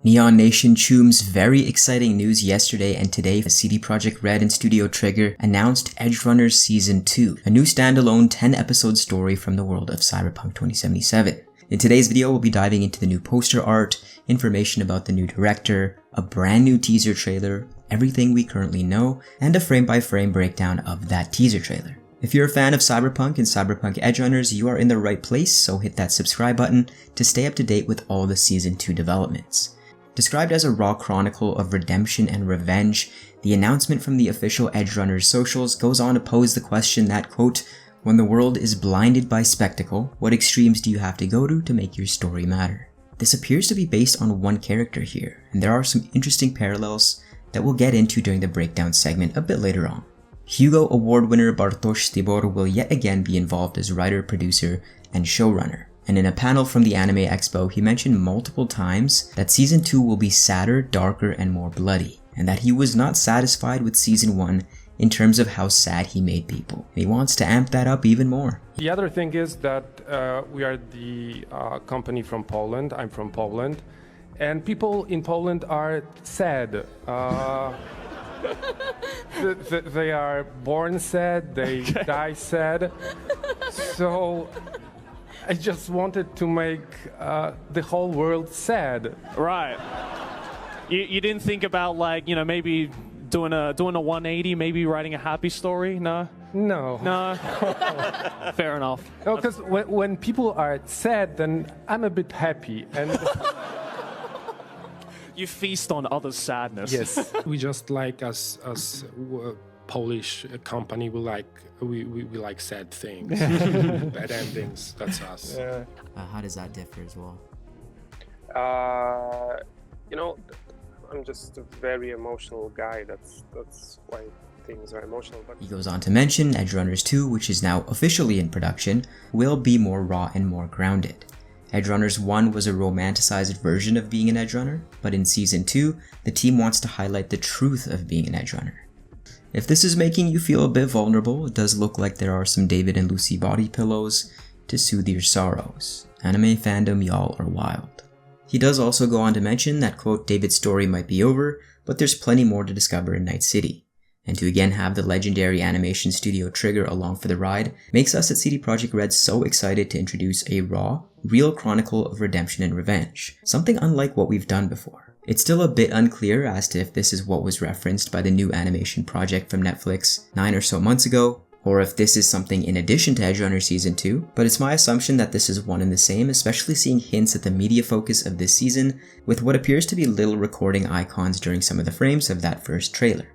Neon Nation Choom's very exciting news yesterday and today, CD Projekt Red and Studio Trigger announced Edgerunners Season 2, a new standalone 10-episode story from the world of Cyberpunk 2077. In today's video, we'll be diving into the new poster art, information about the new director, a brand new teaser trailer, everything we currently know, and a frame-by-frame breakdown of that teaser trailer. If you're a fan of Cyberpunk and Cyberpunk Edgerunners, you are in the right place, so hit that subscribe button to stay up to date with all the Season 2 developments. Described as a raw chronicle of redemption and revenge, the announcement from the official Edgerunners socials goes on to pose the question that, quote, when the world is blinded by spectacle, what extremes do you have to go to make your story matter? This appears to be based on one character here, and there are some interesting parallels that we'll get into during the breakdown segment a bit later on. Hugo Award-winner Bartosz Sztybor will yet again be involved as writer, producer, and showrunner. And in a panel from the Anime Expo, he mentioned multiple times that Season 2 will be sadder, darker, and more bloody, and that he was not satisfied with Season 1 in terms of how sad he made people. He wants to amp that up even more. The other thing is that we are the company from Poland. I'm from Poland. And people in Poland are sad. They are born sad, they die sad. So I just wanted to make the whole world sad. Right. You didn't think about, like, you know, maybe doing a 180, maybe writing a happy story? No? No. No? Fair enough. No, because when people are sad, then I'm a bit happy. And you feast on others' sadness. yes. We just like as Polish company, we like sad things, bad endings. That's us. Yeah. How does that differ as well? You know, I'm just a very emotional guy. That's why things are emotional. But He goes on to mention Edgerunners 2, which is now officially in production, will be more raw and more grounded. Edgerunners 1 was a romanticized version of being an Edgerunner, but in Season 2, the team wants to highlight the truth of being an Edgerunner. If this is making you feel a bit vulnerable, it does look like there are some David and Lucy body pillows to soothe your sorrows. Anime fandom, y'all are wild. He does also go on to mention that, quote, David's story might be over, but there's plenty more to discover in Night City. And to again have the legendary animation studio Trigger along for the ride makes us at CD Projekt Red so excited to introduce a raw, real chronicle of redemption and revenge, something unlike what we've done before. It's still a bit unclear as to if this is what was referenced by the new animation project from Netflix 9 or so months ago, or if this is something in addition to Edgerunners Season 2, but it's my assumption that this is one and the same, especially seeing hints at the media focus of this season with what appears to be little recording icons during some of the frames of that first trailer.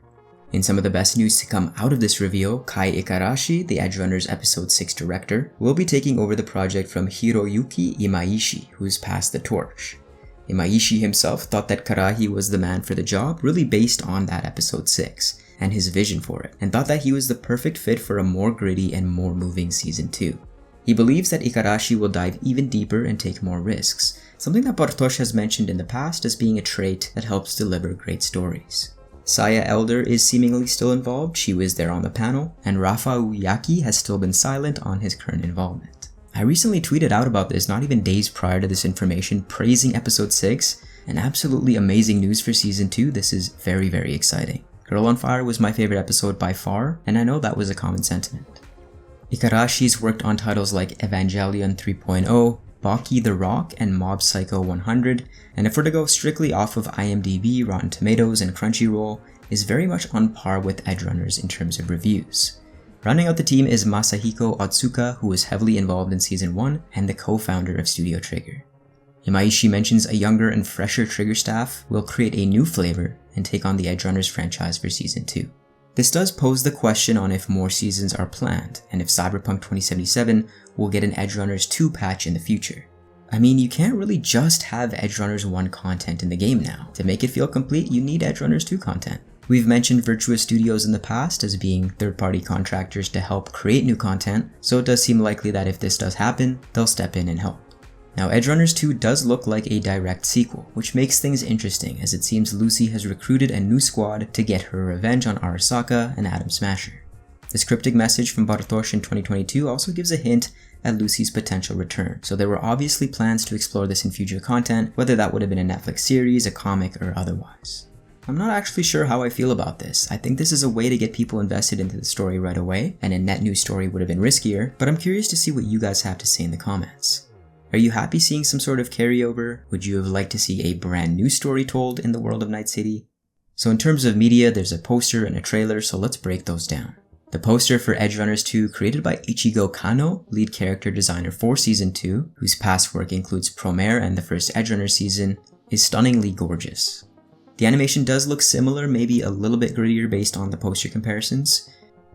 In some of the best news to come out of this reveal, Kai Ikarashi, the Edgerunners Episode 6 director, will be taking over the project from Hiroyuki Imaishi, who's passed the torch. Imaishi himself thought that Karahi was the man for the job, really based on that Episode 6, and his vision for it, and thought that he was the perfect fit for a more gritty and more moving Season 2. He believes that Ikarashi will dive even deeper and take more risks, something that Bartosz has mentioned in the past as being a trait that helps deliver great stories. Saya Elder is seemingly still involved, she was there on the panel, and Rafa Uyaki has still been silent on his current involvement. I recently tweeted out about this not even days prior to this information, praising Episode 6, and absolutely amazing news for Season 2, this is very, very exciting. Girl on Fire was my favorite episode by far, and I know that was a common sentiment. Ikarashi's worked on titles like Evangelion 3.0, Baki the Rock, and Mob Psycho 100, and if we're to go strictly off of IMDb, Rotten Tomatoes, and Crunchyroll, is very much on par with Edgerunners in terms of reviews. Rounding out the team is Masahiko Otsuka, who was heavily involved in Season 1 and the co-founder of Studio Trigger. Imaishi mentions a younger and fresher Trigger staff will create a new flavor and take on the Edgerunners franchise for Season 2. This does pose the question on if more seasons are planned, and if Cyberpunk 2077 will get an Edgerunners 2 patch in the future. I mean, you can't really just have Edgerunners 1 content in the game now. To make it feel complete, you need Edgerunners 2 content. We've mentioned Virtua Studios in the past as being third-party contractors to help create new content, so it does seem likely that if this does happen, they'll step in and help. Now, Edgerunners 2 does look like a direct sequel, which makes things interesting as it seems Lucy has recruited a new squad to get her revenge on Arasaka and Atom Smasher. This cryptic message from Bartosz in 2022 also gives a hint at Lucy's potential return, so there were obviously plans to explore this in future content, whether that would have been a Netflix series, a comic, or otherwise. I'm not actually sure how I feel about this. I think this is a way to get people invested into the story right away, and a net new story would have been riskier, but I'm curious to see what you guys have to say in the comments. Are you happy seeing some sort of carryover? Would you have liked to see a brand new story told in the world of Night City? So in terms of media, there's a poster and a trailer, so let's break those down. The poster for Edgerunners 2, created by Ichigo Kano, lead character designer for Season 2, whose past work includes Promare and the first Edgerunners season, is stunningly gorgeous. The animation does look similar, maybe a little bit grittier based on the poster comparisons.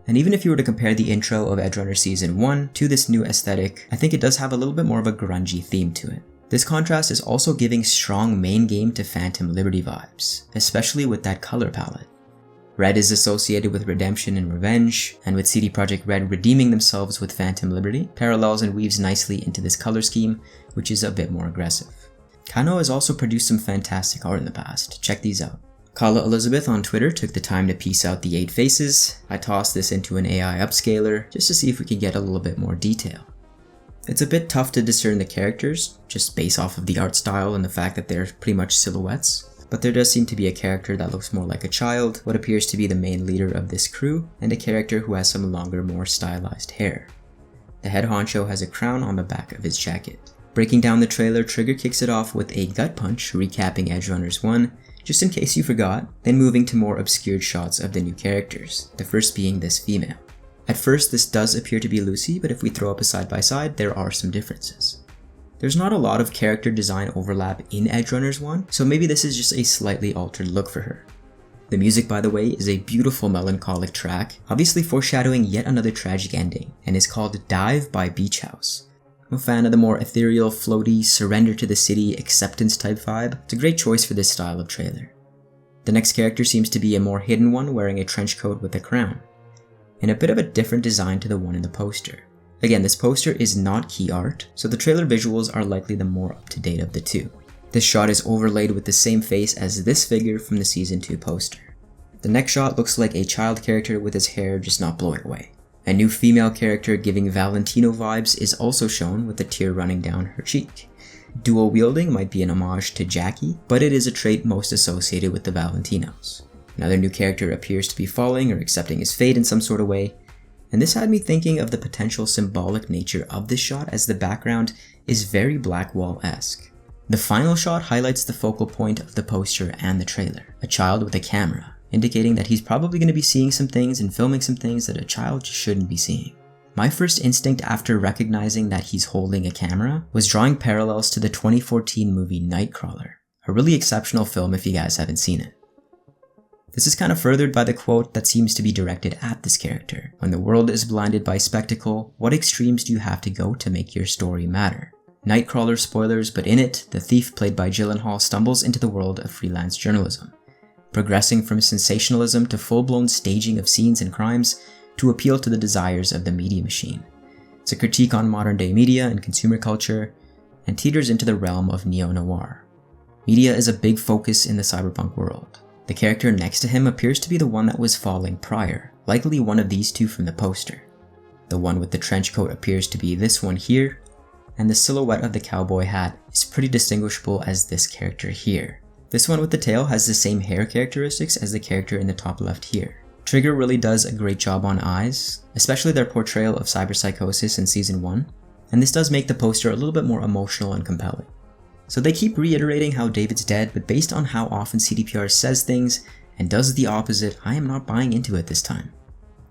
And even if you were to compare the intro of Edgerunners Season 1 to this new aesthetic, I think it does have a little bit more of a grungy theme to it. This contrast is also giving strong main game to Phantom Liberty vibes, especially with that color palette. Red is associated with redemption and revenge, and with CD Projekt Red redeeming themselves with Phantom Liberty, parallels and weaves nicely into this color scheme, which is a bit more aggressive. Kano has also produced some fantastic art in the past, check these out. Kala Elizabeth on Twitter took the time to piece out the 8 faces. I tossed this into an AI upscaler just to see if we could get a little bit more detail. It's a bit tough to discern the characters, just based off of the art style and the fact that they're pretty much silhouettes. But there does seem to be a character that looks more like a child, what appears to be the main leader of this crew, and a character who has some longer, more stylized hair. The head honcho has a crown on the back of his jacket. Breaking down the trailer, Trigger kicks it off with a gut punch, recapping Edgerunners 1, just in case you forgot, then moving to more obscured shots of the new characters, the first being this female. At first, this does appear to be Lucy, but if we throw up a side by side, there are some differences. There's not a lot of character design overlap in Edgerunners 1, so maybe this is just a slightly altered look for her. The music, by the way, is a beautiful melancholic track, obviously foreshadowing yet another tragic ending, and is called Dive by Beach House. I'm a fan of the more ethereal, floaty, surrender to the city, acceptance type vibe. It's a great choice for this style of trailer. The next character seems to be a more hidden one wearing a trench coat with a crown, and a bit of a different design to the one in the poster. Again, this poster is not key art, so the trailer visuals are likely the more up-to-date of the two. This shot is overlaid with the same face as this figure from the Season 2 poster. The next shot looks like a child character with his hair just not blowing away. A new female character giving Valentino vibes is also shown with a tear running down her cheek. Dual wielding might be an homage to Jackie, but it is a trait most associated with the Valentinos. Another new character appears to be falling or accepting his fate in some sort of way, and this had me thinking of the potential symbolic nature of this shot, as the background is very Blackwall-esque. The final shot highlights the focal point of the poster and the trailer, a child with a camera, indicating that he's probably going to be seeing some things and filming some things that a child just shouldn't be seeing. My first instinct after recognizing that he's holding a camera was drawing parallels to the 2014 movie Nightcrawler, a really exceptional film if you guys haven't seen it. This is kind of furthered by the quote that seems to be directed at this character. When the world is blinded by spectacle, what extremes do you have to go to make your story matter? Nightcrawler spoilers, but in it, the thief played by Gyllenhaal stumbles into the world of freelance journalism, progressing from sensationalism to full-blown staging of scenes and crimes to appeal to the desires of the media machine. It's a critique on modern-day media and consumer culture, and teeters into the realm of neo-noir. Media is a big focus in the cyberpunk world. The character next to him appears to be the one that was falling prior, likely one of these two from the poster. The one with the trench coat appears to be this one here, and the silhouette of the cowboy hat is pretty distinguishable as this character here. This one with the tail has the same hair characteristics as the character in the top left here. Trigger really does a great job on eyes, especially their portrayal of cyberpsychosis in Season 1, and this does make the poster a little bit more emotional and compelling. So they keep reiterating how David's dead, but based on how often CDPR says things and does the opposite, I am not buying into it this time.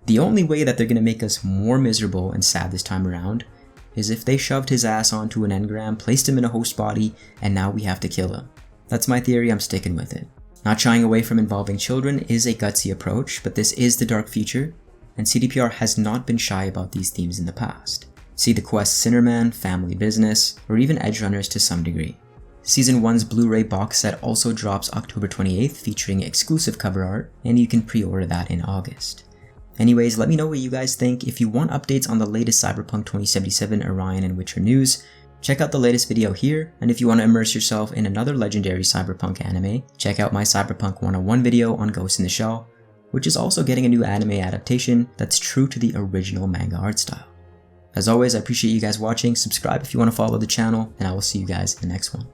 The only way that they're going to make us more miserable and sad this time around is if they shoved his ass onto an engram, placed him in a host body, and now we have to kill him. That's my theory, I'm sticking with it. Not shying away from involving children is a gutsy approach, but this is the dark future, and CDPR has not been shy about these themes in the past. See the Quest Sinnerman, Family Business, or even Edgerunners to some degree. Season 1's Blu-ray box set also drops October 28th featuring exclusive cover art, and you can pre-order that in August. Anyways, let me know what you guys think. If you want updates on the latest Cyberpunk 2077, Orion, and Witcher news, check out the latest video here, and if you want to immerse yourself in another legendary Cyberpunk anime, check out my Cyberpunk 101 video on Ghost in the Shell, which is also getting a new anime adaptation that's true to the original manga art style. As always, I appreciate you guys watching. Subscribe if you want to follow the channel, and I will see you guys in the next one.